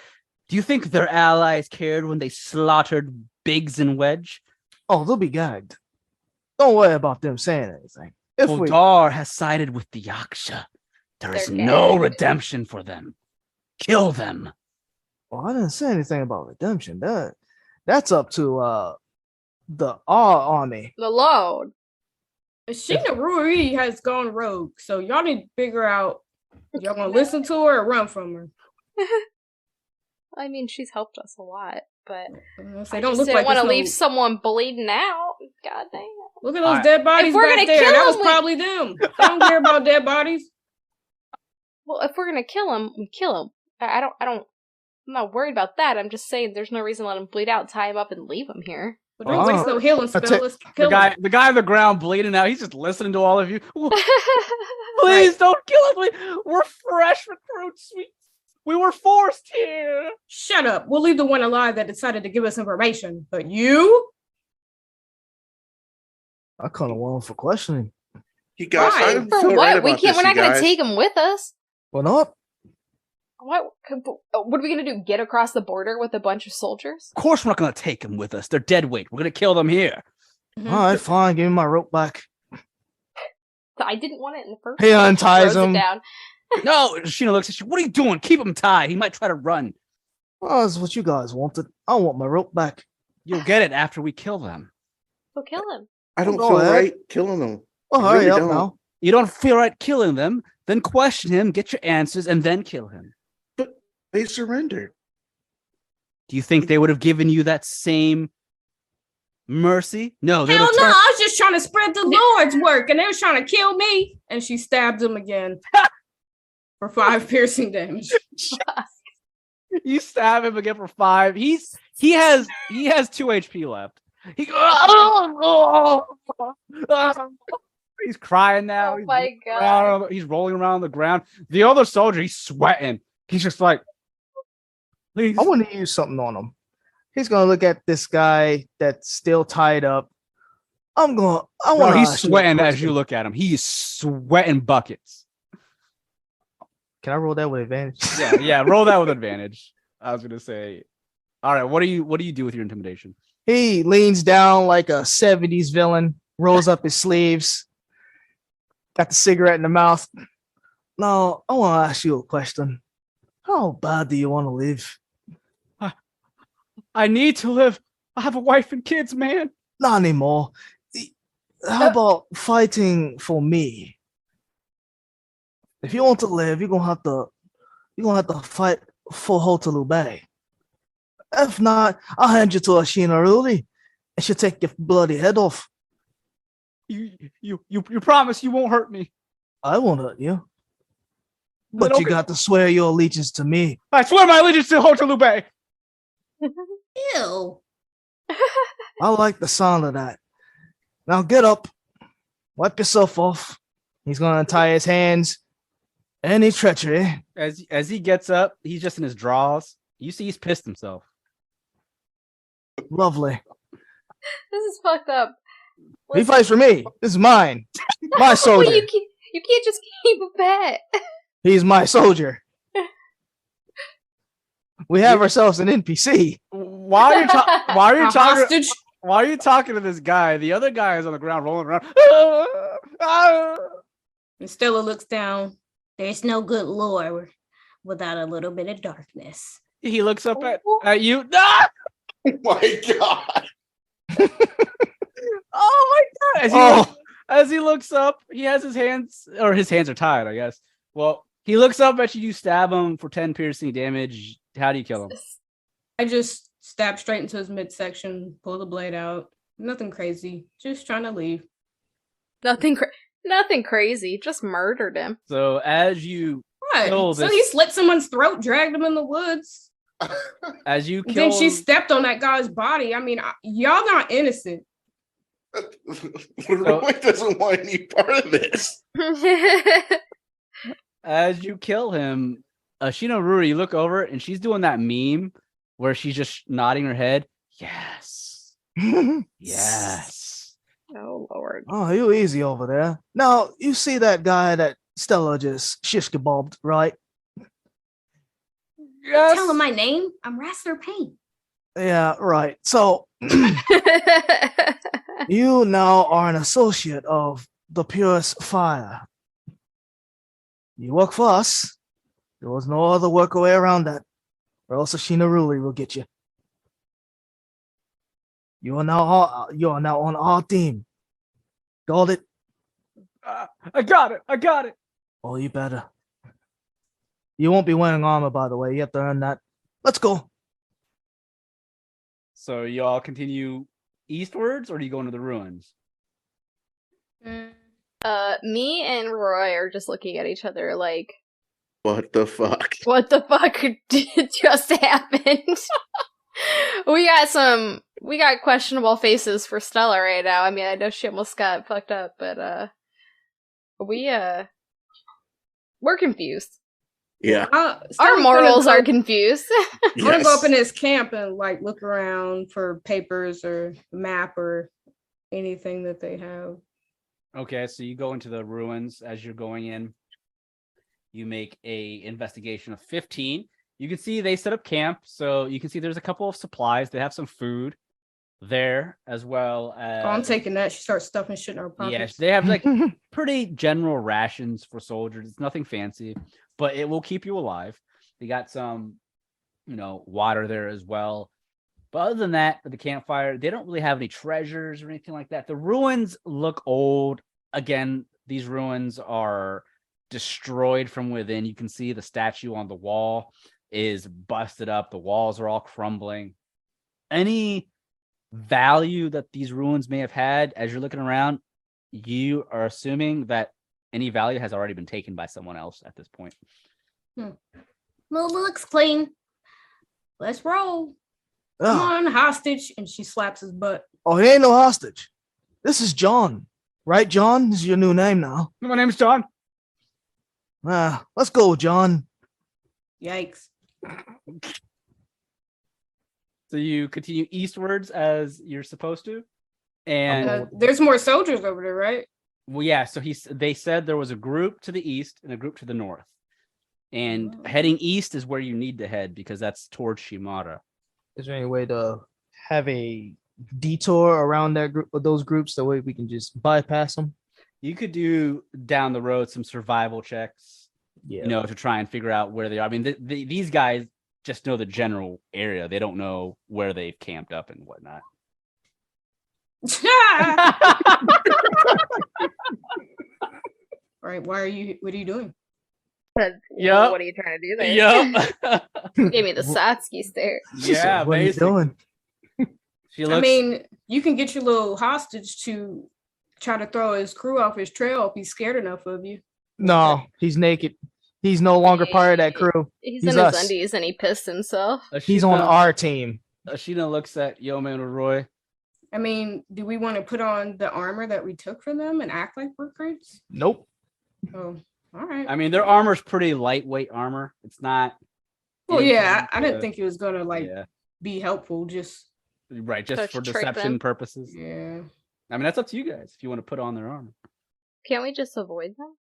Do you think their allies cared when they slaughtered Biggs and Wedge? Oh, they'll be gagged. Don't worry about them saying anything. Koldar has sided with the Yaksha. There is no redemption for them. Kill them. Well, I didn't say anything about redemption. That's up to our army. The Lord. Shinoruri has gone rogue, so y'all need to figure out if y'all gonna listen to her or run from her. I mean, she's helped us a lot, but I don't want to leave someone bleeding out. God damn! Look at those dead bodies back there. That was probably them. I don't care about dead bodies. Well, if we're gonna kill him, we kill him. I'm not worried about that. I'm just saying there's no reason to let him bleed out, tie him up, and leave him here. But don't waste no healing spell. Let's kill him. The guy on the ground bleeding out, he's just listening to all of you. Please don't kill him. We're fresh recruits. We were forced here. Shut up. We'll leave the one alive that decided to give us information. But you? I kind of want him for questioning. You guys, I don't for feel what? right about We're not going to take him with us. Why not? What are we going to do? Get across the border with a bunch of soldiers? Of course we're not going to take them with us. They're dead weight. We're going to kill them here. Mm-hmm. All right, fine. Give me my rope back. I didn't want it in the first place. He unties him. Down. No, Sheena looks at you. What are you doing? Keep him tied. He might try to run. Well, that's what you guys wanted. I want my rope back. You'll get it after we kill them. We'll kill him. I don't feel right killing them. Well, hurry up now. You don't feel right killing them? Then question him, get your answers, and then kill him. But they surrendered. Do you think they would have given you that same mercy? No. Hell no, I was just trying to spread the Lord's work, and they were trying to kill me. And she stabbed him again for 5 piercing damage. You stab him again for 5. He has 2 HP left. He's crying now. Oh my god! He's rolling around on the ground. The other soldier, he's sweating. He's just like, please. I want to use something on him. He's gonna look at this guy that's still tied up. He's sweating as you look at him. He's sweating buckets. Can I roll that with advantage? Yeah, roll that with advantage. I was gonna say. All right, what do you do with your intimidation? He leans down like a 70s villain, rolls up his sleeves. got the cigarette in the mouth. Now, I want to ask you a question. How bad do you want to live? I need to live. I have a wife and kids, man. Not anymore. How about fighting for me? If you want to live, you're gonna have to fight for Houta Liu-bei. If not, I'll hand you to Ashina Ruli, and she'll take your bloody head off. You promise you won't hurt me. I won't hurt you. But you okay. got to swear your allegiance to me. I swear my allegiance to Houta Liu-bei. Ew. I like the sound of that. Now get up, wipe yourself off. He's gonna untie his hands. Any treachery. As he gets up, he's just in his drawers. You see, he's pissed himself. Lovely. This is fucked up. He fights for me. This is mine. My soldier. Well, you can't just keep a pet. He's my soldier. We have ourselves an NPC. Why are you A talking? hostage? Why are you talking to this guy? The other guy is on the ground rolling around. And Stella looks down. There's no good lore without a little bit of darkness. He looks up at you. Ah! Oh my god. Oh my god! As he looks up, he has his hands are tied, I guess. Well, he looks up at you. You stab him for 10 piercing damage. How do you kill him? I just stab straight into his midsection, pull the blade out. Nothing crazy. Just trying to leave. Nothing crazy. Just murdered him. So as you What? kill So this, he slit someone's throat, dragged him in the woods. as you kill Then she him, stepped on that guy's body. I mean, y'all not innocent. Roy doesn't want any part of this. as you kill him, Shinaruri, you look over and she's doing that meme where she's just nodding her head. Yes. Yes. Oh Lord. Oh, you easy over there. Now, you see that guy that Stella just shish kebabbed, right? Yes. Tell him my name. I'm Wrestler Pain. Yeah, right. So, you now are an associate of the Purest Fire. You work for us. There was no other work way around that, or else Ashina Ruli will get you. You are now on our team. Got it? I got it. Oh, you better. You won't be wearing armor, by the way. You have to earn that. Let's go. So you all continue eastwards, or do you go into the ruins? Me and Roy are just looking at each other like, What the fuck? what the fuck just happened? We got questionable faces for Stella right now. I mean, I know she almost got fucked up, but we're confused. Yeah. Our morals are confused. I'm gonna go Yes. up in his camp and like look around for papers or a map or anything that they have. Okay, so you go into the ruins. As you're going in, you make a investigation of 15. You can see they set up camp, so you can see there's a couple of supplies. They have some food there, as well as... Oh, I'm taking that. She starts stuffing shit in her pockets. Yes, they have like pretty general rations for soldiers. It's nothing fancy, but it will keep you alive. They got some, water there as well. But other than that, for the campfire, they don't really have any treasures or anything like that. The ruins look old. Again, these ruins are destroyed from within. You can see the statue on the wall is busted up. The walls are all crumbling. Any value that these ruins may have had, as you're looking around, you are assuming that any value has already been taken by someone else at this point. Well, it looks clean. Let's roll. Come Oh, on, hostage. And she slaps his butt. oh, he ain't no hostage. This is John. Right, John? This is your new name now. My name's John. Let's go, John. Yikes. So you continue eastwards as you're supposed to. And There's more soldiers over there, right? well, yeah, so they said there was a group to the east and a group to the north. And Oh. heading east is where you need to head because that's towards Shimara. Is there any way to have a detour around that group, those groups, that way we can just bypass them? You could do down the road some survival checks, Yeah. you know, to try and figure out where they are. I mean, these guys just know the general area. They don't know where they've camped up and whatnot. Right, what are you doing? Yup. What are you trying to do there? Yep. Gave me the Satsuki stare. Yeah, what are you basically. doing? She looks. I mean, you can get your little hostage to try to throw his crew off his trail if he's scared enough of you. No, he's naked. He's no longer part of that crew. He's He's in us. his undies and he pissed himself. He's on our team. Ashina looks at Yome and Roroi. I mean, do we want to put on the armor that we took from them and act like recruits? Nope. Oh, all right. I mean, their armor's pretty lightweight armor. It's not. Well, yeah, anything I didn't to- think it was gonna Yeah, be helpful. Just right. Just To for trick deception them. purposes. yeah. I mean, that's up to you guys if you want to put on their armor. Can't we just avoid them?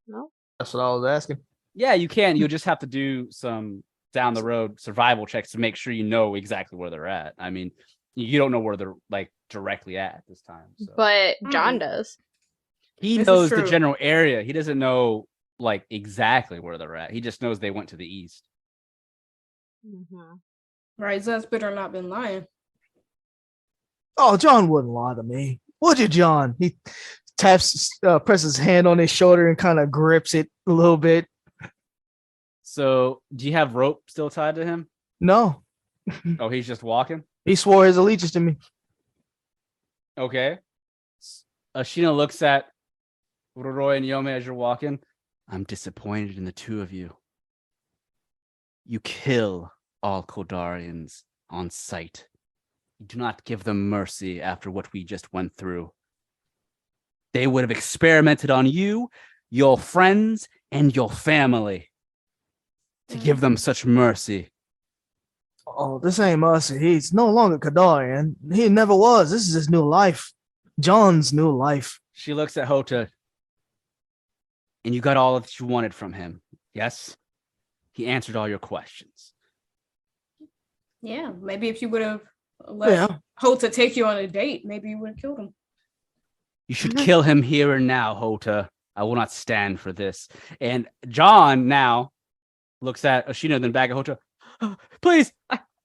No? That's what I was asking. Yeah, you can. You'll just have to do some down the road survival checks to make sure you know exactly where they're at. I mean, you don't know where they're like directly at this time. So. But John does. He This is knows the true. general area. He doesn't know like exactly where they're at. He just knows they went to the east. Mm-hmm. Right, Zez better not been lying. Oh, John wouldn't lie to me. Would you, John? He presses his hand on his shoulder and kind of grips it a little bit. So, do you have rope still tied to him? No, Oh, he's just walking. he swore his allegiance to me. Okay. Ashina looks at Roroi and Yome as you're walking. I'm disappointed in the two of you. You kill all Koldarians on sight. You do not give them mercy after what we just went through. They would have experimented on you, your friends, and your family. To give them such mercy. Oh, this ain't mercy. He's no longer Kadarian. He never was. This is his new life. John's new life. She looks at Houta. And you got all that you wanted from him. Yes? He answered all your questions. Yeah, maybe if you would have let Yeah. Houta take you on a date, maybe you would have killed him. You should kill him here and now, Houta. I will not stand for this. And John now looks at Ashina, then back at Houta. Please,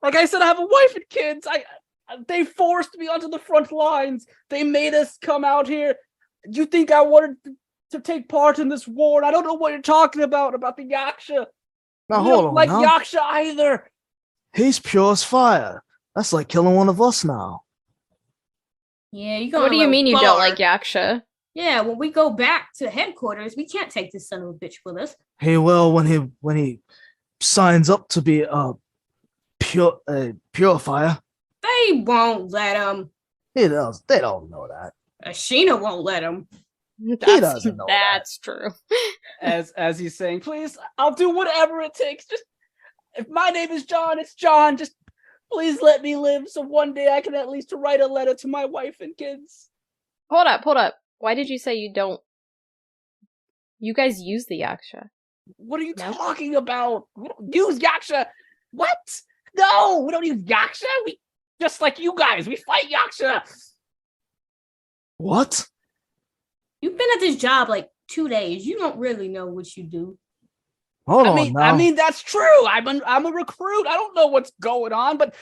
like I said, I have a wife and kids. They forced me onto the front lines. They made us come out here. You think I wanted to take part in this war? And I don't know what you're talking about the Yaksha. Now You hold don't on. like now. Yaksha either. He's pure as fire. That's like killing one of us now. Yeah, you go. What do you mean you don't like Yaksha? Yeah, when we go back to headquarters, we can't take this son of a bitch with us. He will when he signs up to be a purifier. They won't let him. He does. They don't know that. Ashina won't let him. doesn't know That's true. As he's saying, please, I'll do whatever it takes. Just if my name is John, it's John. Just please let me live so one day I can at least write a letter to my wife and kids. Hold up. Why did you say you don't? You guys use the Yaksha. What are you No? talking about? We don't use Yaksha. What? No, we don't use Yaksha. We just like you guys. We fight Yaksha. What? You've been at this job like 2 days. You don't really know what you do. Hold I on mean, now. I mean that's true. I'm a recruit. I don't know what's going on, but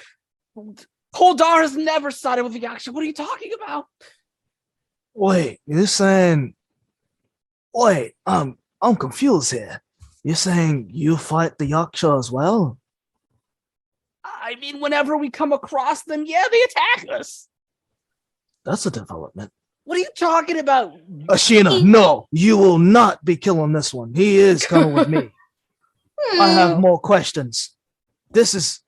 Koldar has never sided with Yaksha. What are you talking about? Wait, you're saying? Wait, I'm confused here. You're saying you fight the Yaksha as well? I mean, whenever we come across them, yeah, they attack us. That's a development. What are you talking about? Ashina, no, you will not be killing this one. He is coming with me. I have more questions. This is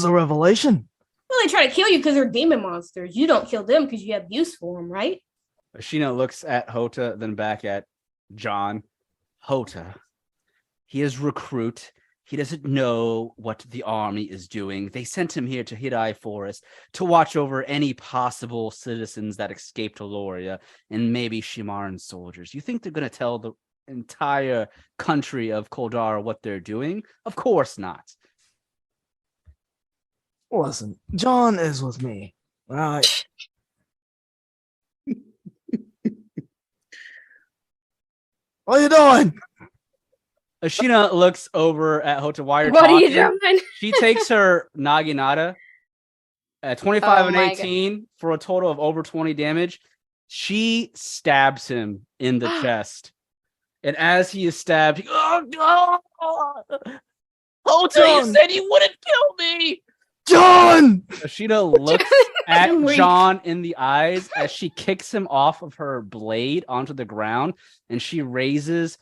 a revelation. Well, they try to kill you because they're demon monsters. You don't kill them because you have use for them, right? Ashina looks at Houta, then back at John. Houta, he is recruit. He doesn't know what the army is doing. They sent him here to Hirai Forest to watch over any possible citizens that escaped Aloria and maybe Shimaran soldiers. You think they're going to tell the entire country of Koldar what they're doing? Of course not. Listen, John is with me. All right. What are you doing? Ashina looks over at Houta while you're What are you talking. doing? She takes her Naginata at 25 Oh and my 18 for a total of over 20 damage. She stabs him in the chest. And as he is stabbed, Houta, you said you wouldn't kill me. John! Ashina looks at I'm weak. John in the eyes as she kicks him off of her blade onto the ground, and she raises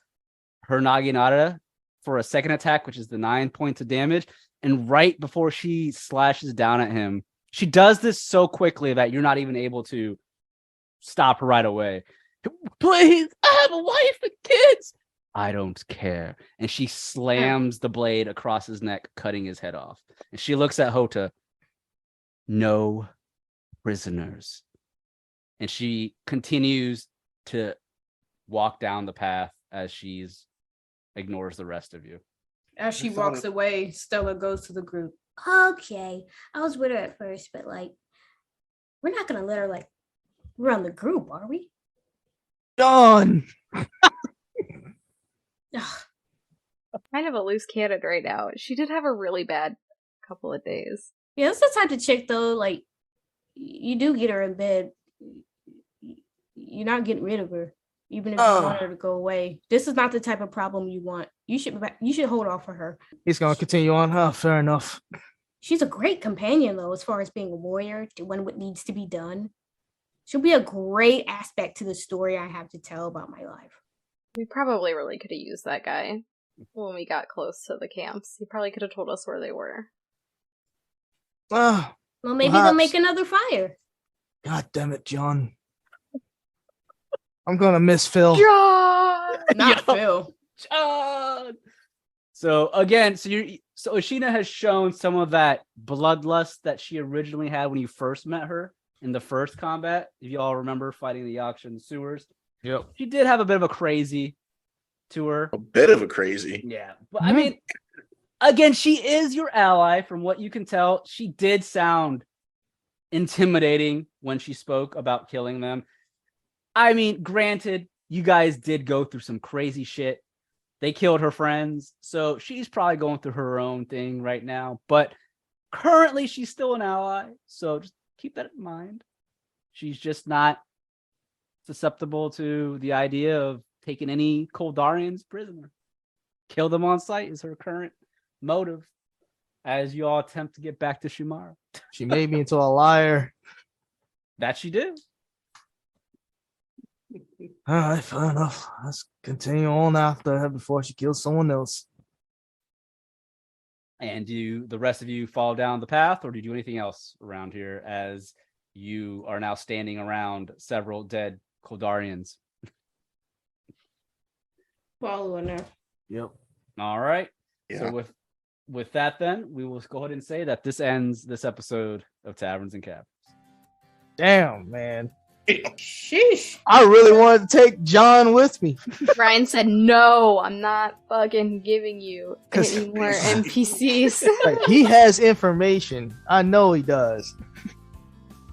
her Naginata for a second attack, which is the 9 points of damage. And right before she slashes down at him, she does this so quickly that you're not even able to stop her right away. Please, I have a wife and kids. I don't care. And she slams the blade across his neck, cutting his head off. And she looks at Houta. No prisoners. And she continues to walk down the path as she's ignores the rest of you. As she walks away, Stella goes to the group. Okay. I was with her at first, but like, we're not gonna let her like run the group, are we? John! Kind of a loose cannon right now. She did have a really bad couple of days. Yeah, that's the type of chick though. Like, you do get her in bed. You're not getting rid of her, even if you want her to go away. This is not the type of problem you want. You should hold off for her. He's gonna continue on. Oh, fair enough. She's a great companion though, as far as being a warrior, doing what needs to be done. She'll be a great aspect to the story I have to tell about my life. We probably really could have used that guy when we got close to the camps. He probably could have told us where they were. Ah, Well, maybe perhaps. they'll make another fire. God damn it, John. I'm gonna miss Phil. John! Not Yo. Phil. John! So again, so Ashina has shown some of that bloodlust that she originally had when you first met her in the first combat. If you all remember fighting the Yaksha in the sewers. Yep. She did have a bit of a crazy to her. A bit of a crazy. Yeah. But I mean, again, she is your ally from what you can tell. She did sound intimidating when she spoke about killing them. I mean, granted, you guys did go through some crazy shit. They killed her friends, so she's probably going through her own thing right now. But currently, she's still an ally, so just keep that in mind. She's just not susceptible to the idea of taking any Koldarians prisoner. Kill them on sight is her current motive as you all attempt to get back to Shumara. She made me into a liar. That she did. All right, fair enough. Let's continue on after her before she kills someone else. And do the rest of you fall down the path, or do you do anything else around here as you are now standing around several dead Koldarians? Following her. Yep. All right. Yeah. So with that, then we will go ahead and say that this ends this episode of Taverns and Caverns. Damn, man. Sheesh. I really wanted to take John with me. Ryan said, no, I'm not fucking giving you 'Cause- any more NPCs. Like, he has information. I know he does.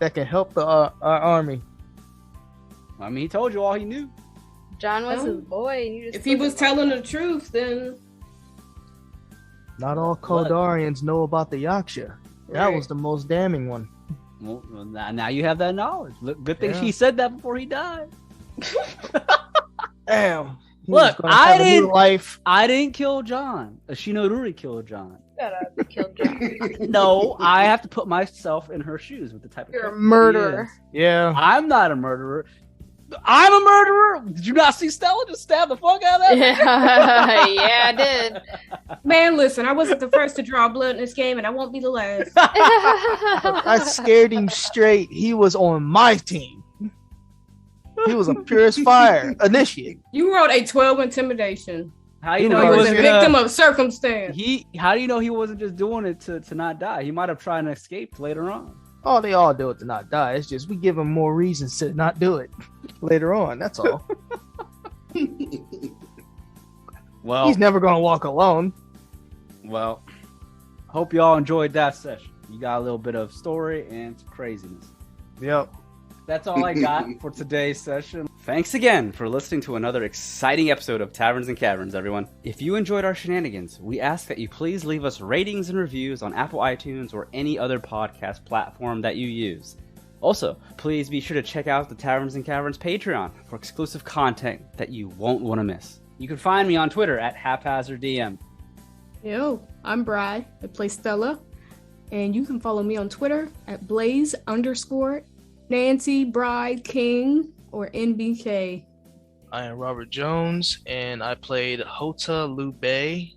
That can help our army. I mean, he told you all he knew. John was Oh. his boy. And you just If he was listened. telling the truth, then Not all Koldarians know about the Yaksha. That Right. was the most damning one. Well, now you have that knowledge. Look, good thing Yeah. he said that before he died. Damn. He Look, was gonna I have a new didn't- life. I didn't kill John. Ashinoruri killed John. Shut up, you killed John. No, I have to put myself in her shoes with the type of You're a character she murderer. is. Yeah. I'm not a murderer. I'm a murderer. Did you not see Stella just stab the fuck out of that? Yeah, I did. man, listen, I wasn't the first to draw blood in this game, and I won't be the last. I scared him straight. He was on my team. He was a purest fire initiate. You rolled a 12 intimidation. How you He know You he was was a wasn't victim gonna, of circumstance. How do you know he wasn't just doing it to not die? He might have tried to escape later on. Oh, they all do it to not die. It's just we give him more reasons to not do it later on. That's all. Well, He's never gonna walk alone. well, hope you all enjoyed that session. You got a little bit of story and some craziness. Yep. That's all I got for today's session. Thanks again for listening to another exciting episode of Taverns and Caverns, everyone. If you enjoyed our shenanigans, we ask that you please leave us ratings and reviews on Apple iTunes or any other podcast platform that you use. Also, please be sure to check out the Taverns and Caverns Patreon for exclusive content that you won't want to miss. You can find me on Twitter at HaphazardDM. Yo, I'm Bri. I play Stella. And you can follow me on Twitter at Blaze_Nancy Bride King or NBK. I am Robert Jones, and I played Houta Liu-bei.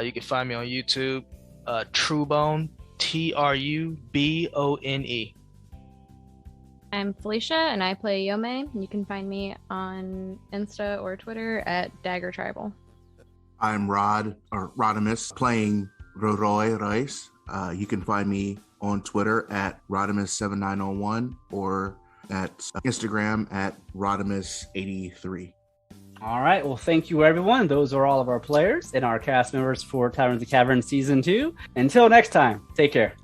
You can find me on YouTube, Trubone, Trubone. I'm Felicia, and I play Yome. You can find me on Insta or Twitter at daggertribal. I'm Rodimus, playing Roroi Royce. You can find me on Twitter at Rodimus7901 or at Instagram at Rodimus83. All right. Well, thank you, everyone. Those are all of our players and our cast members for Taverns and Caverns Season 2. Until next time, take care.